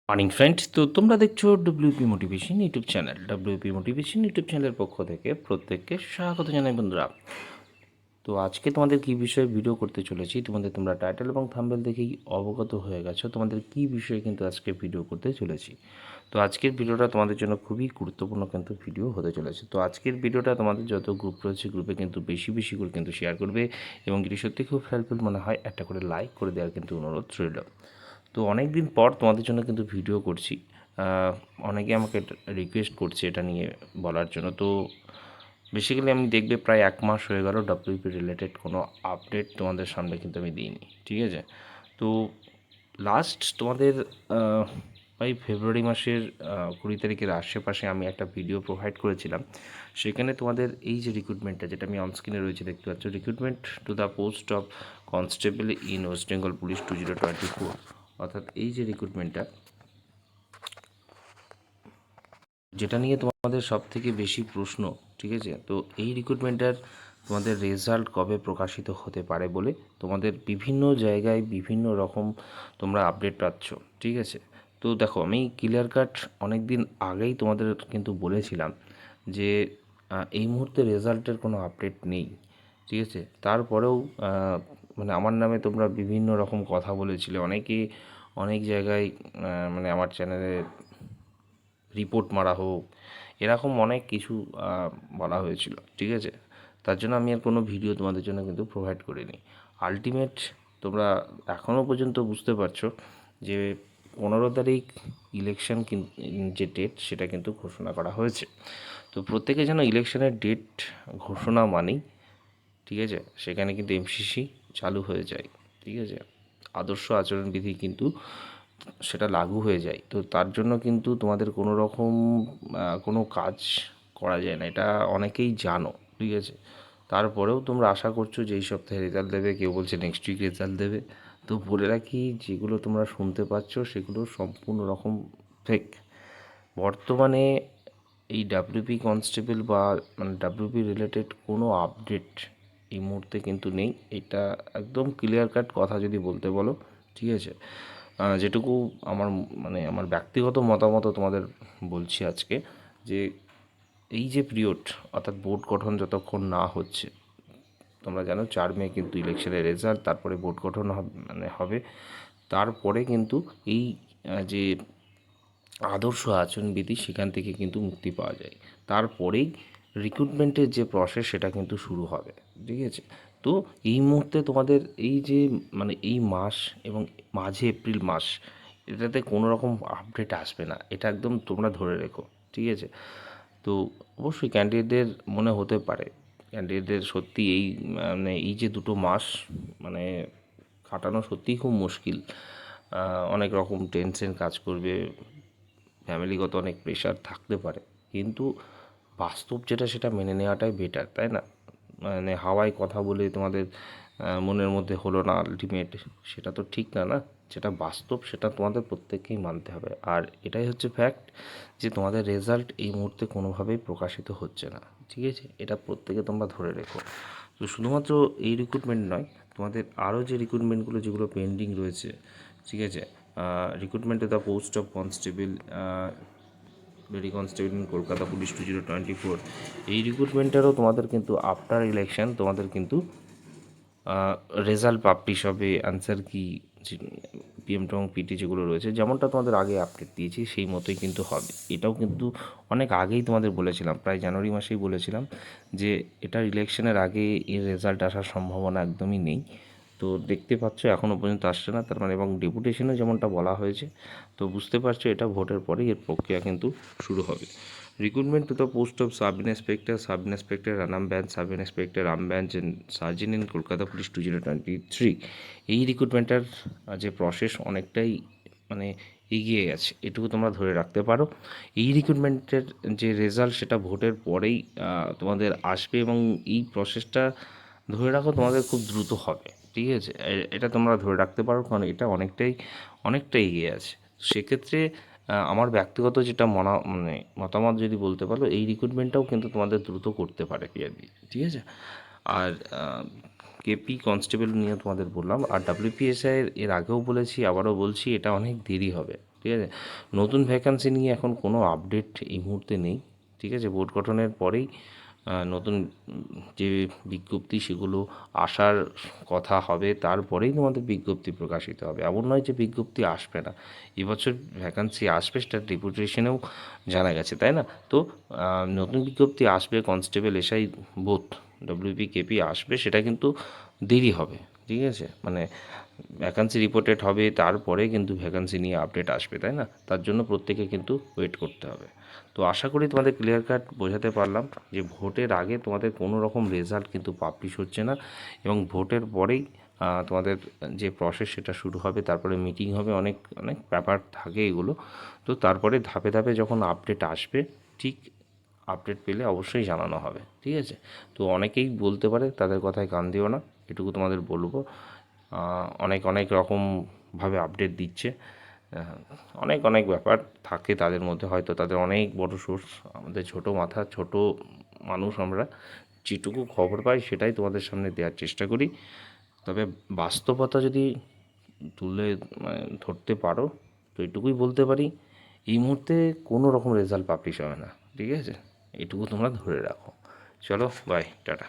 Morning friends, তো তোমরা দেখছো WP motivation YouTube channel. WP motivation YouTube চ্যানেলের পক্ষ থেকে প্রত্যেককে স্বাগত জানাই বন্ধুরা। তো আজকে তোমাদের কী বিষয়ে ভিডিও করতে চলেছি, তোমরা টাইটেল এবং থাম্বনেল দেখেই অবগত হয়ে গেছো তোমাদের কী বিষয়ে কিন্তু আজকে ভিডিও করতে চলেছি। তো আজকের ভিডিওটা তোমাদের জন্য খুবই গুরুত্বপূর্ণ কিন্তু ভিডিও হতে চলেছে। তো আজকের ভিডিওটা তোমাদের যত গ্রুপ রয়েছে গ্রুপে কিন্তু বেশি বেশি করে কিন্তু শেয়ার করবে, এবং যদি সত্যি খুব হেল্পফুল মনে হয় একটা করে লাইক করে দেওয়ার কিন্তু অনুরোধ রইল। তো অনেক দিন পর তোমাদের জন্য কিন্তু ভিডিও করছি। অনেকে আমাকে রিকোয়েস্ট করছে এটা নিয়ে বলার জন্য। তো বেসিক্যালি আমি দেখবে প্রায় 1 মাস হয়ে গেল ডাব্লিউপি রিলেটেড কোনো আপডেট তোমাদের সামনে কিন্তু আমি দিইনি, ঠিক আছে। তো লাস্ট তোমাদের প্রায় ফেব্রুয়ারি মাসের 20 তারিখের আশেপাশে আমি একটা ভিডিও প্রোভাইড করেছিলাম। সেখানে তোমাদের এই যে রিক্রুটমেন্টটা, যেটা আমি অনস্ক্রিনে রয়েছে দেখতে পাচ্ছ, recruitment to the post of constable in West Bengal police 2024, অর্থাৎ এই যে রিক্রুটমেন্টটা, যেটা নিয়ে তোমাদের সব থেকে বেশি প্রশ্ন, ঠিক আছে। তো এই রিক্রুটমেন্টটার তোমাদের রেজাল্ট কবে প্রকাশিত হতে পারে বলে তোমাদের বিভিন্ন জায়গায় বিভিন্ন রকম তোমরা আপডেট পাচ্ছ, ঠিক আছে। তো দেখো, আমি ক্লিয়ার কাট অনেক দিন আগেই তোমাদের কিন্তু বলেছিলাম যে এই মুহূর্তে রেজাল্টের কোনো আপডেট নেই, ঠিক আছে। তারপরেও মানে আমার নামে তোমরা বিভিন্ন রকম কথা বলেছিলে, অনেকে অনেক জায়গায় মানে আমার চ্যানেলে রিপোর্ট মারা হোক, এরকম অনেক কিছু বলা হয়েছিল, ঠিক আছে। তার জন্য আমি আর কোনো ভিডিও তোমাদের জন্য কিন্তু প্রোভাইড করিনি। আলটিমেট তোমরা এখনও পর্যন্ত বুঝতে পারছো যে 15 তারিখ ইলেকশন যে ডেট, সেটা কিন্তু ঘোষণা করা হয়েছে। তো প্রত্যেকে যেন ইলেকশনের ডেট ঘোষণা মানেই, ঠিক আছে, সেখানে কিন্তু এমসিসি চালু হয়ে যায়, ঠিক আছে। আদর্শ আচরণবিধি কিন্তু সেটা লাগু হয়ে যায়। তো তার জন্য কিন্তু তোমাদের কোনো রকম কোনো কাজ করা যায় না, এটা অনেকেই জানো, ঠিক আছে। তারপরেও তোমরা আশা করছো যে এই সপ্তাহে রেজাল্ট দেবে, কেউ বলছে নেক্সট উইক রেজাল্ট দেবে। তো বলে রাখি, যেগুলো তোমরা শুনতে পাচ্ছ সেগুলো সম্পূর্ণ রকম ফেক। বর্তমানে এই ডাব্লিউপি কনস্টেবল বা মানে ডাব্লিউপি রিলেটেড কোনো আপডেট এই মুহূর্তে কিন্তু নেই। এটা একদম ক্লিয়ার কাট কথা যদি বলতে বলো, ঠিক আছে। যেটুকু আমার মানে আমার ব্যক্তিগত মতামত তোমাদের বলছি আজকে, যে এই যে পিরিয়ড, অর্থাৎ বোর্ড গঠন যতক্ষণ না হচ্ছে, তোমরা জানো 4 মে কিন্তু ইলেকশনের রেজাল্ট, তারপরে বোর্ড গঠন হবে। তারপরে কিন্তু এই যে আদর্শ আচরণবিধি, সেখান থেকে কিন্তু মুক্তি পাওয়া যায়। তারপরেই রিক্রুটমেন্টের যে প্রসেস, সেটা কিন্তু শুরু হবে, ঠিক আছে। তো এই মুহূর্তে তোমাদের এই যে মানে এই মাস এবং মাঝে এপ্রিল মাস, এটাতে কোনো রকম আপডেট আসবে না, এটা একদম তোমরা ধরে রেখো, ঠিক আছে। তো অবশ্যই ক্যান্ডিডেটদের মনে হতে পারে, ক্যান্ডিডেটদের সত্যি এই মানে এই যে 2 মাস মানে কাটানো সত্যিই খুব মুশকিল। অনেক রকম টেনশন কাজ করবে, ফ্যামিলিগত অনেক প্রেশার থাকতে পারে, কিন্তু বাস্তব যেটা সেটা মেনে নেওয়াটাই বেটার, তাই না। মানে হাওয়ায় কথা বলে তোমাদের মনের মধ্যে হলো না আলটিমেট, সেটা তো ঠিক না, না। যেটা বাস্তব সেটা তোমাদের প্রত্যেককেই মানতে হবে। আর এটাই হচ্ছে ফ্যাক্ট, যে তোমাদের রেজাল্ট এই মুহূর্তে কোনোভাবেই প্রকাশিত হচ্ছে না, ঠিক আছে। এটা প্রত্যেকে তোমরা ধরে রেখো। তো শুধুমাত্র এই রিক্রুটমেন্ট নয়, তোমাদের আরও যে রিক্রুটমেন্টগুলো যেগুলো পেন্ডিং রয়েছে, ঠিক আছে। Recruitment to the post of constable lady constable in Kolkata police 2024, এই রিক্রুটমেন্টেরও তোমাদের কিন্তু আফটার ইলেকশন তোমাদের কিন্তু রেজাল্ট পাবলিশ হবে। অ্যান্সার কি, পিএম এবং পিটি যেগুলো রয়েছে, যেমনটা তোমাদের আগে আপডেট দিয়েছি সেই মতোই কিন্তু হবে। এটাও কিন্তু অনেক আগেই তোমাদের বলেছিলাম, প্রায় জানুয়ারি মাসেই বলেছিলাম যে এটার ইলেকশনের আগে এর রেজাল্ট আসার সম্ভাবনা একদমই নেই। তো দেখতে পাচ্ছ এখনও পর্যন্ত আসছে না, তার মানে, এবং ডেপুটেশনে যেমনটা বলা হয়েছে, তো বুঝতে পারছো এটা ভোটের পরেই এর প্রক্রিয়া কিন্তু শুরু হবে। Recruitment to the post of sub inspector unarmed branch, sub inspector armed branch and sergeant in Kolkata police 2023, এই রিক্রুটমেন্টটার যে প্রসেস অনেকটাই মানে এগিয়ে গেছে, এটুকু তোমরা ধরে রাখতে পারো। এই রিক্রুটমেন্টের যে রেজাল্ট সেটা ভোটের পরেই তোমাদের আসবে, এবং এই প্রসেসটা ধরে রাখো তোমাদের খুব দ্রুত হবে, ঠিক আছে। এটা তোমরা ধরে রাখতে পারো, কারণ এটা অনেকটাই এগিয়ে আছে। সেক্ষেত্রে আমার ব্যক্তিগত যেটা মানে মতামত যদি বলতে পারো, এই রিক্রুটমেন্টটাও কিন্তু তোমাদের দ্রুত করতে পারে পিআরবি, ঠিক আছে। আর কেপি কনস্টেবল নিয়ে তোমাদের বললাম, আর ডাব্লিউপিএসআই এর আগেও বলেছি, আবারও বলছি, এটা অনেক দেরি হবে। ঠিক আছে। নতুন ভ্যাকান্সি নিয়ে এখন কোনো আপডেট এই মুহূর্তে নেই, ঠিক আছে। বোর্ড গঠনের পরেই নতুন যে বিজ্ঞপ্তি সেগুলো আসার কথা হবে, তারপরেই তোমাদের বিজ্ঞপ্তি প্রকাশিত হবে। এমন নয় যে বিজ্ঞপ্তি আসবে না, এবছর ভ্যাকান্সি আসবে, সেটা ডেপুটেশনেও জানা গেছে, তাই না? তো নতুন বিজ্ঞপ্তি আসবে, constable SI both WP KP আসবে, সেটা কিন্তু দেরি হবে, ঠিক আছে। মানে ভ্যাকান্সি রিপোর্টেড হবে, তারপরে কিন্তু ভ্যাকান্সি নিয়ে আপডেট আসবে, তাই না? তার জন্য প্রত্যেকে কিন্তু ওয়েট করতে হবে। তো আশা করি তোমাদের ক্লিয়ার কাট বোঝাতে পারলাম যে ভোটের আগে তোমাদের কোনো রকম রেজাল্ট কিন্তু পাবলিশ হচ্ছে না, এবং ভোটের পরেই তোমাদের যে প্রসেস সেটা শুরু হবে, তারপরে মিটিং হবে, অনেক অনেক ব্যাপার থাকে এগুলো। তো তারপরে ধাপে ধাপে যখন আপডেট আসবে, ঠিক আপডেট পেলে অবশ্যই জানানো হবে, ঠিক আছে। তো অনেকেই বলতে পারে, তাদের কথায় কান দিও না, এটুকু তোমাদের বলবো। অনেক অনেক রকমভাবে আপডেট দিচ্ছে, অনেক অনেক ব্যাপার থাকে তাদের মধ্যে, হয়তো তাদের অনেক বড় সোর্স। আমাদের ছোটো মাথা, ছোটো মানুষ আমরা, যেটুকু খবর পাই সেটাই তোমাদের সামনে দেওয়ার চেষ্টা করি। তবে বাস্তবতা যদি তুলে ধরতে পারো, তো এটুকুই বলতে পারি, এই মুহূর্তে কোনো রকম রেজাল্ট পাবলিশ হবে না, ঠিক আছে। এটুকু তোমরা ধরে রাখো। চলো, বাই, টাটা।